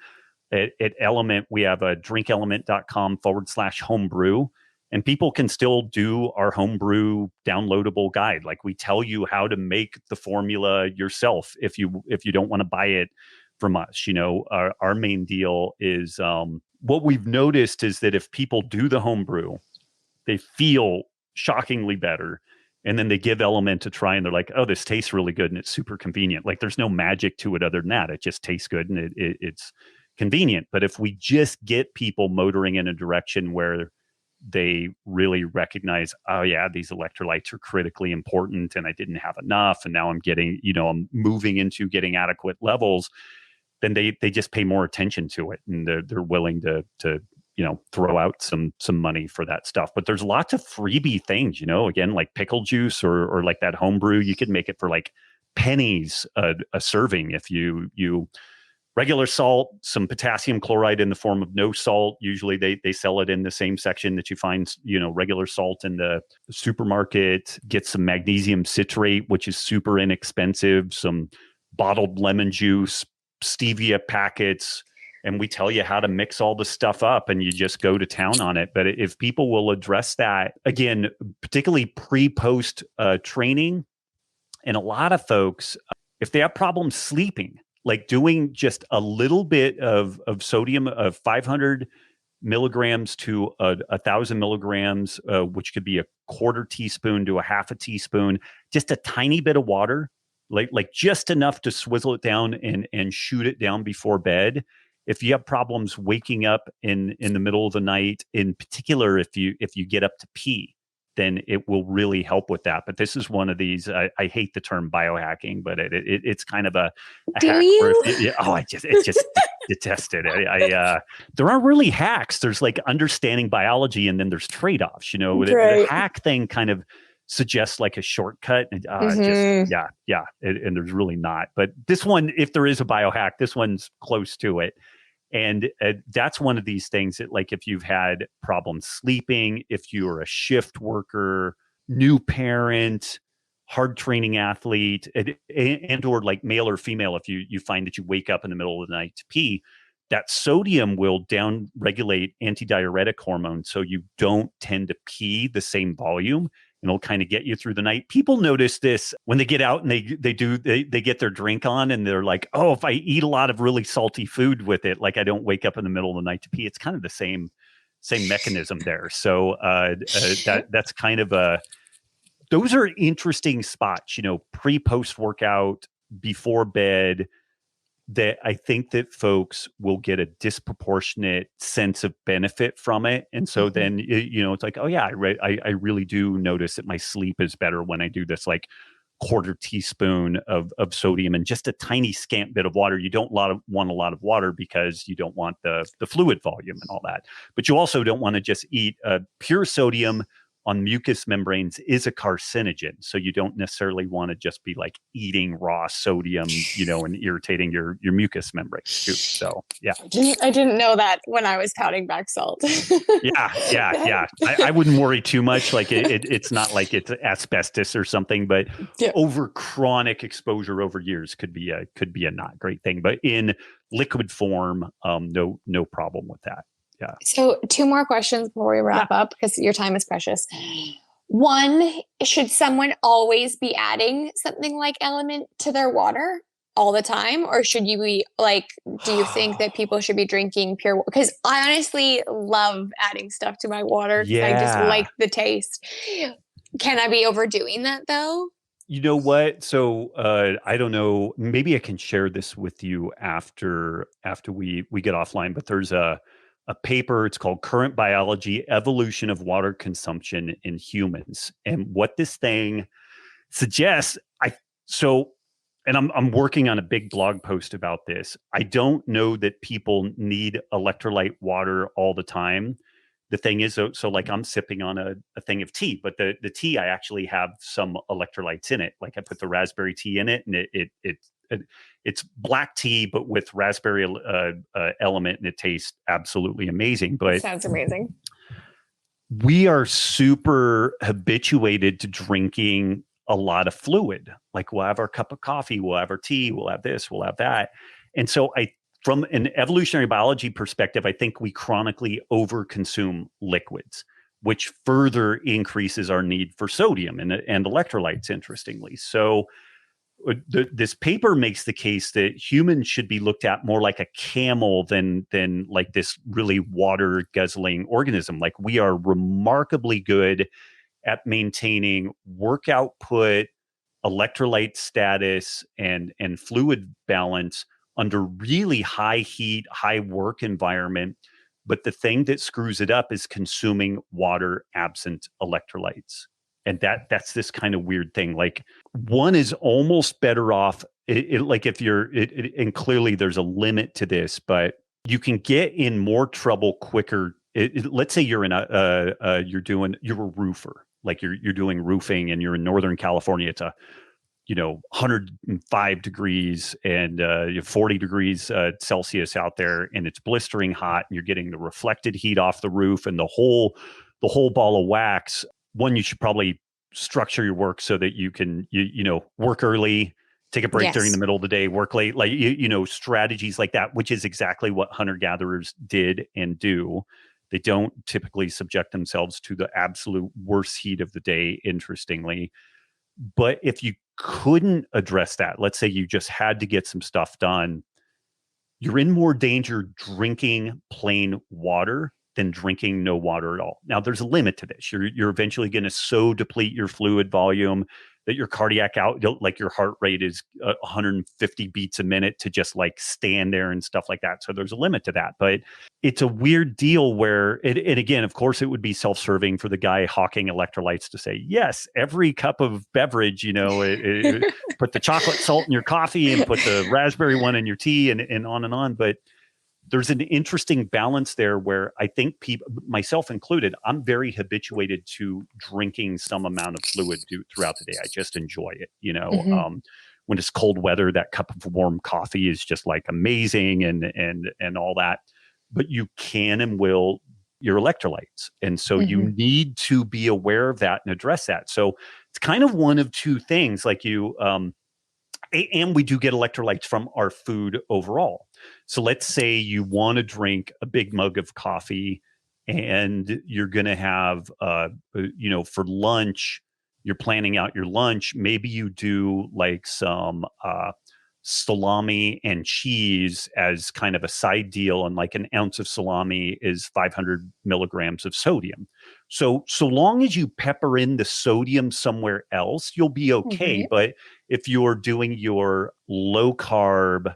At Element, we have a drinkelement.com/homebrew. And people can still do our homebrew downloadable guide. Like we tell you how to make the formula yourself if you don't want to buy it from us. Our main deal is what we've noticed is that if people do the homebrew, they feel shockingly better. And then they give Element a try and they're like, oh, this tastes really good and it's super convenient. Like there's no magic to it other than that. It just tastes good and it's convenient. But if we just get people motoring in a direction where they really recognize, oh yeah, these electrolytes are critically important and I didn't have enough. And now I'm getting, I'm moving into getting adequate levels. Then they just pay more attention to it and they're willing to throw out some money for that stuff. But there's lots of freebie things, again, like pickle juice or like that homebrew. You could make it for like pennies a serving if you regular salt, some potassium chloride in the form of no salt. Usually they sell it in the same section that you find, regular salt in the supermarket. Get some magnesium citrate, which is super inexpensive, some bottled lemon juice, stevia packets. And we tell you how to mix all the stuff up and you just go to town on it. But if people will address that, again, particularly pre-post training, and a lot of folks, if they have problems sleeping, like doing just a little bit of sodium of 500 milligrams to 1,000 milligrams, which could be a quarter teaspoon to a half a teaspoon, just a tiny bit of water, like just enough to swizzle it down and shoot it down before bed. If you have problems waking up in the middle of the night, in particular, if you get up to pee, then it will really help with that. But this is one of these, I hate the term biohacking, but it's kind of a Do hack. you? I just detest it. There aren't really hacks. There's like understanding biology and then there's trade-offs, The hack thing kind of suggests like a shortcut. And and there's really not. But this one, if there is a biohack, this one's close to it. And that's one of these things that, like, if you've had problems sleeping, if you're a shift worker, new parent, hard training athlete, and or like male or female, if you find that you wake up in the middle of the night to pee, that sodium will down regulate antidiuretic hormones. So you don't tend to pee the same volume. And it'll kind of get you through the night. People notice this when they get out and they get their drink on and they're like, oh, if I eat a lot of really salty food with it, like I don't wake up in the middle of the night to pee. It's kind of the same mechanism there. So that's kind of those are interesting spots, pre-post workout, before bed, that I think that folks will get a disproportionate sense of benefit from it. And so then, it's like, oh yeah, I really do notice that my sleep is better when I do this like quarter teaspoon of sodium and just a tiny scant bit of water. You don't want a lot of water because you don't want the fluid volume and all that. But you also don't want to just eat pure sodium on mucous membranes is a carcinogen. So you don't necessarily want to just be like eating raw sodium, and irritating your mucous membranes too. So yeah. I didn't know that when I was counting back salt. Yeah. I wouldn't worry too much. Like it's not like it's asbestos or something, but over chronic exposure over years could be a not great thing. But in liquid form, no problem with that. Yeah. So 2 more questions before we wrap up, because your time is precious. One, should someone always be adding something like Element to their water all the time? Or should you be like, do you think that people should be drinking pure water? Because I honestly love adding stuff to my water. I just like the taste. Can I be overdoing that though? You know what? So I don't know. Maybe I can share this with you after we get offline, but there's a paper. It's called Current Biology, Evolution of Water Consumption in Humans. And what this thing suggests, I'm working on a big blog post about this. I don't know that people need electrolyte water all the time. the thing is, so like I'm sipping on a thing of tea, but the tea, I actually have some electrolytes in it. Like I put the raspberry tea in it, and it's black tea, but with raspberry element, and it tastes absolutely amazing. But It sounds amazing. we are super habituated to drinking a lot of fluid. Like we'll have our cup of coffee, we'll have our tea, we'll have this, we'll have that. And so from an evolutionary biology perspective, I think we chronically overconsume liquids, which further increases our need for sodium and electrolytes, interestingly. So this paper makes the case that humans should be looked at more like a camel than like this really water guzzling organism. Like we are remarkably good at maintaining work output, electrolyte status, and fluid balance under really high heat, high work environment. But the thing that screws it up is consuming water absent electrolytes. And that's this kind of weird thing. Like one is almost better off. Like if you're, and clearly there's a limit to this, but you can get in more trouble quicker. Let's say you're in you're a roofer, like you're doing roofing, and you're in Northern California. It's 105 degrees and 40 degrees Celsius out there, and it's blistering hot, and you're getting the reflected heat off the roof and the whole ball of wax. One, you should probably structure your work so that you can, work early, take a break during the middle of the day, work late, like, strategies like that, which is exactly what hunter-gatherers did and do. They don't typically subject themselves to the absolute worst heat of the day, interestingly. But if you couldn't address that, let's say you just had to get some stuff done, you're in more danger drinking plain water than drinking no water at all. Now, there's a limit to this. You're eventually going to so deplete your fluid volume that your cardiac like your heart rate is 150 beats a minute to just like stand there and stuff like that. So there's a limit to that. But it's a weird deal where, and again, of course, it would be self-serving for the guy hawking electrolytes to say, yes, every cup of beverage, put the chocolate salt in your coffee and put the raspberry one in your tea, and on and on. But there's an interesting balance there where I think people, myself included, I'm very habituated to drinking some amount of fluid throughout the day. I just enjoy it. When it's cold weather, that cup of warm coffee is just like amazing and all that. But you can and will your electrolytes. And so you need to be aware of that and address that. So it's kind of one of two things, like and we do get electrolytes from our food overall. So let's say you want to drink a big mug of coffee, and you're going to have, for lunch, you're planning out your lunch. Maybe you do like some salami and cheese as kind of a side deal. And like an ounce of salami is 500 milligrams of sodium. So long as you pepper in the sodium somewhere else, you'll be okay. But if you're doing your low carb,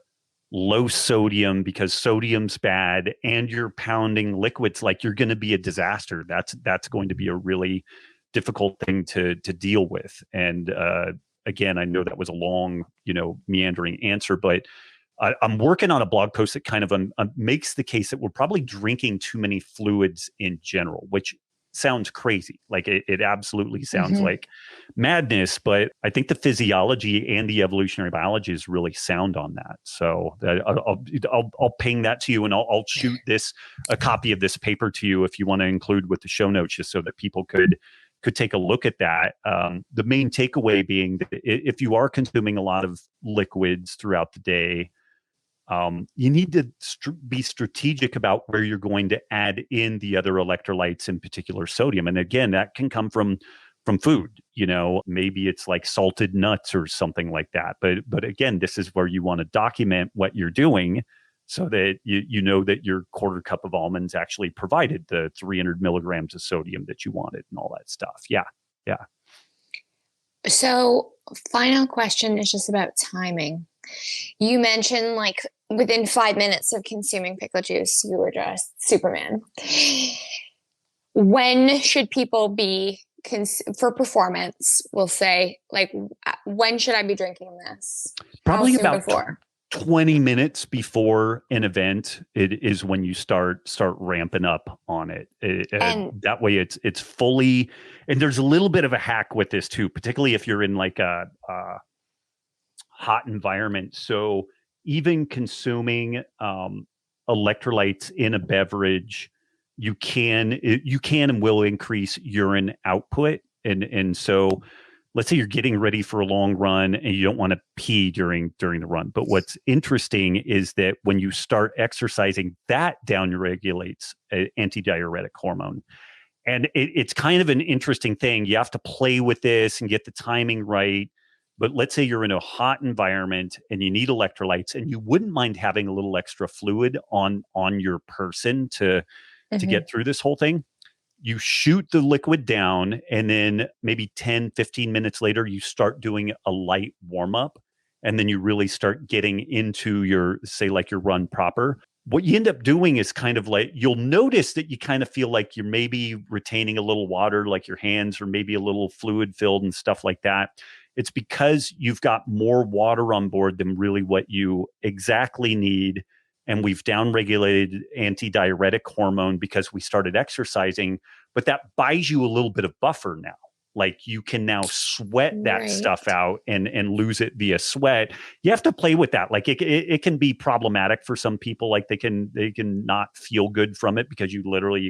low sodium, because sodium's bad, and you're pounding liquids, like you're going to be a disaster. That's going to be a really difficult thing to deal with. And again, I know that was a long, meandering answer, but I'm working on a blog post that kind of makes the case that we're probably drinking too many fluids in general, which sounds crazy. Like it absolutely sounds like madness, but I think the physiology and the evolutionary biology is really sound on that. So I'll ping that to you, and I'll shoot a copy of this paper to you if you want to include with the show notes, just so that people could take a look at that. The main takeaway being that if you are consuming a lot of liquids throughout the day, you need to be strategic about where you're going to add in the other electrolytes, in particular sodium. And again, that can come from food. Maybe it's like salted nuts or something like that. But again, this is where you want to document what you're doing, so that you know that your quarter cup of almonds actually provided the 300 milligrams of sodium that you wanted and all that stuff. Yeah. So final question is just about timing. You mentioned like within 5 minutes of consuming pickle juice, you were just Superman. When should people be, for performance, we'll say, like, when should I be drinking this? Probably How soon about before? 20 minutes before an event, it is when you start ramping up on it. And that way it's fully, and there's a little bit of a hack with this too, particularly if you're in like a hot environment. So even consuming electrolytes in a beverage, you can and will increase urine output. And so let's say you're getting ready for a long run and you don't want to pee during the run. But what's interesting is that when you start exercising, that downregulates antidiuretic hormone. And it's kind of an interesting thing. You have to play with this and get the timing right. But let's say you're in a hot environment and you need electrolytes and you wouldn't mind having a little extra fluid on your person to get through this whole thing. You shoot the liquid down, and then maybe 10, 15 minutes later, you start doing a light warm up. And then you really start getting into your, say, like your run proper. What you end up doing is kind of like, you'll notice that you kind of feel like you're maybe retaining a little water, like your hands are maybe a little fluid filled and stuff like that. It's because you've got more water on board than really what you exactly need. And we've downregulated antidiuretic hormone because we started exercising, but that buys you a little bit of buffer now. Like you can now sweat that stuff out and lose it via sweat. You have to play with that. Like it can be problematic for some people. Like they can not feel good from it because you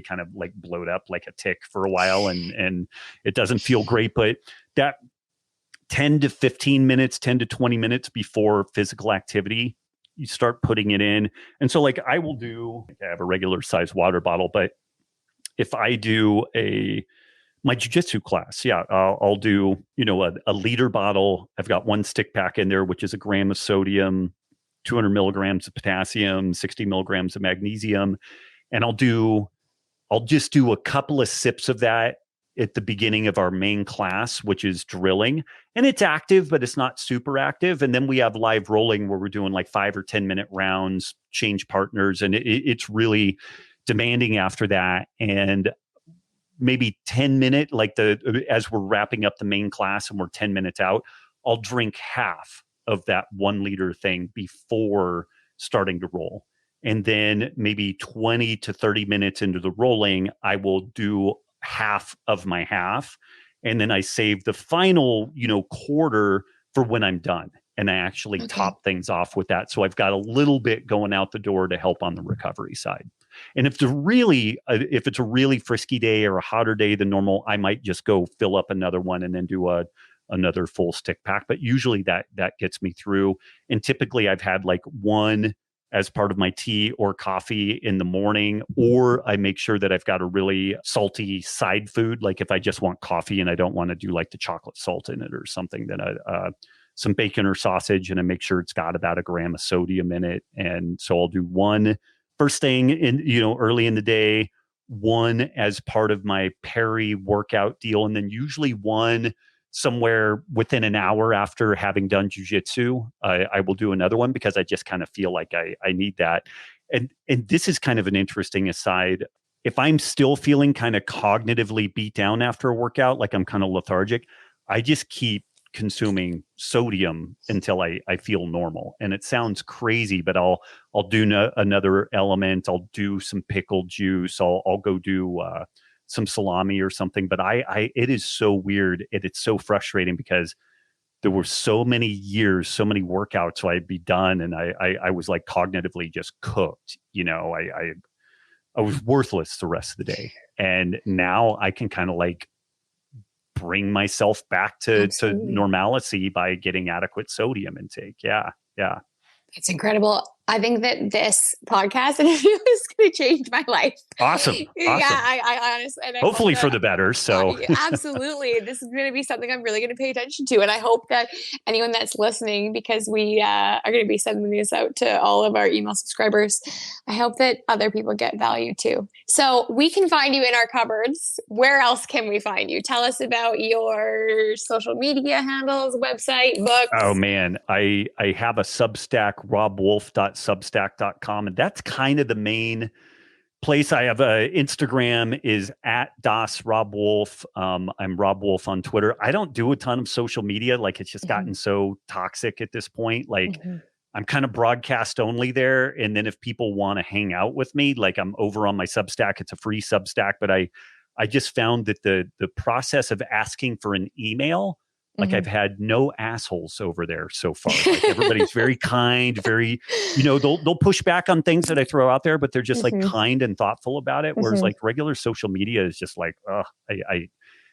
kind of like bloat up like a tick for a while and it doesn't feel great. But that 10 to 15 minutes, 10 to 20 minutes before physical activity, you start putting it in. And so like I have a regular size water bottle, but if I do my jiu-jitsu class, I'll do, a liter bottle. I've got one stick pack in there, which is 1 gram of sodium, 200 milligrams of potassium, 60 milligrams of magnesium. And I'll just do a couple of sips of that at the beginning of our main class, which is drilling. And it's active, but it's not super active. And then we have live rolling where we're doing like 5 or 10 minute rounds, change partners. And it's really demanding after that. And maybe 10 minute, as we're wrapping up the main class and we're 10 minutes out, I'll drink half of that 1 liter thing before starting to roll. And then maybe 20 to 30 minutes into the rolling, I will do half of my half. And then I save the final, quarter for when I'm done. And I actually top things off with that. So I've got a little bit going out the door to help on the recovery side. And if it's a really frisky day or a hotter day than normal, I might just go fill up another one and then do another full stick pack. But usually that gets me through. And typically I've had like one as part of my tea or coffee in the morning, or I make sure that I've got a really salty side food. Like if I just want coffee and I don't want to do like the chocolate salt in it or something, then some bacon or sausage, and I make sure it's got about 1 gram of sodium in it. And so I'll do one first thing in, early in the day, one as part of my peri-workout deal, and then usually one somewhere within an hour after having done jiu-jitsu. I will do another one because I just kind of feel like I need that. And this is kind of an interesting aside. If I'm still feeling kind of cognitively beat down after a workout, like I'm kind of lethargic, I just keep consuming sodium until I feel normal. And it sounds crazy, but I'll do another element. I'll do some pickled juice. I'll go do some salami or something. But it is so weird. It's so frustrating because there were so many years, so many workouts, so I'd be done, and I was like cognitively just cooked. I was worthless the rest of the day. And now I can kind of like bring myself back to normalcy by getting adequate sodium intake. Yeah. It's incredible. I think that this podcast interview is going to change my life. Awesome. Yeah, I honestly. And hopefully for the better. So absolutely. This is going to be something I'm really going to pay attention to. And I hope that anyone that's listening, because we are going to be sending this out to all of our email subscribers, I hope that other people get value too. So we can find you in our cupboards. Where else can we find you? Tell us about your social media handles, website, books. Oh man, I have a Substack, robbwolf.substack.com, and that's kind of the main place. I have Instagram is at Das Robb Wolf. I'm Robb Wolf on Twitter. I don't do a ton of social media. Like it's just gotten so toxic at this point. Like I'm kind of broadcast only there. And then if people want to hang out with me, like I'm over on my Substack, it's a free Substack, but I just found that the process of asking for an email, like I've had no assholes over there so far. Like everybody's very kind, very, they'll push back on things that I throw out there, but they're just like kind and thoughtful about it. Whereas like regular social media is just like, I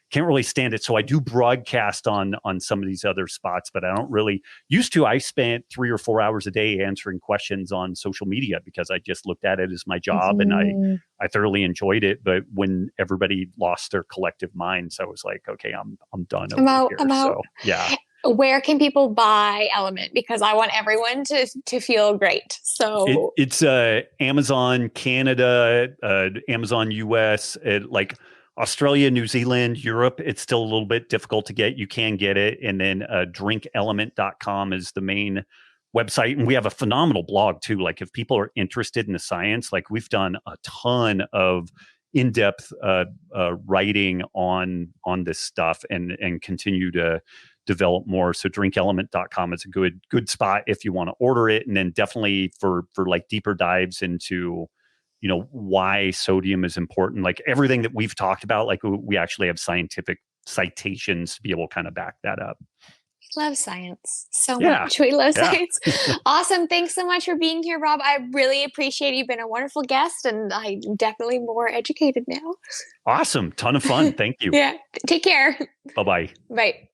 can't really stand it. So I do broadcast on some of these other spots, but I don't really used to. I spent 3 or 4 hours a day answering questions on social media because I just looked at it as my job and I thoroughly enjoyed it. But when everybody lost their collective minds, I was like, okay, I'm done. I'm out. So, yeah. Where can people buy Element? Because I want everyone to feel great. So it's Amazon Canada, Amazon US, like Australia, New Zealand, Europe. It's still a little bit difficult to get. You can get it. And then drinkelement.com is the main website. And we have a phenomenal blog too. Like if people are interested in the science, like we've done a ton of in-depth writing on this stuff and continue to develop more. So drinkelement.com is a good spot if you want to order it. And then definitely for like deeper dives into why sodium is important, like everything that we've talked about, like we actually have scientific citations to be able to kind of back that up. We love science so much. We love science. Awesome. Thanks so much for being here, Robb. I really appreciate it. You've been a wonderful guest and I'm definitely more educated now. Awesome. Ton of fun. Thank you. Yeah. Take care. Bye-bye. Bye.